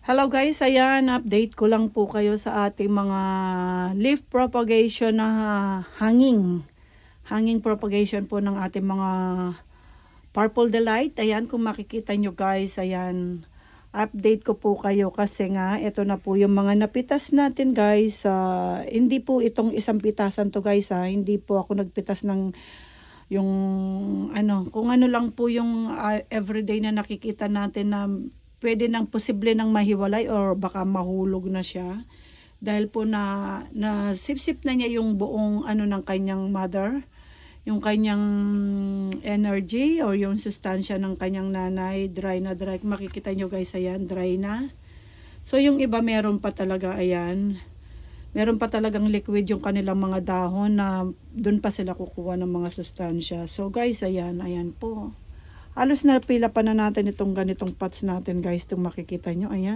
Hello guys, ayan, update ko lang po kayo sa ating mga leaf propagation na hanging propagation po ng ating mga Purple Delight. Ayan, kung makikita nyo guys, ayan, update ko po kayo kasi nga, ito na po yung mga napitas natin guys. Hindi po itong isang pitasan to guys, hindi po ako nagpitas ng yung kung ano lang po yung everyday na nakikita natin na pwede nang posible nang mahiwalay or baka mahulog na siya dahil po na sip-sip na niya yung buong ng kanyang mother, yung kanyang energy or yung sustansya ng kanyang nanay. Dry na dry, makikita nyo guys, ayan, dry na. So yung iba meron pa talaga, ayan, meron pa talagang liquid yung kanilang mga dahon na dun pa sila kukuha ng mga sustansya. So guys, ayan po. Halos na pila pa na natin itong ganitong pots natin guys. Itong makikita nyo, ayan.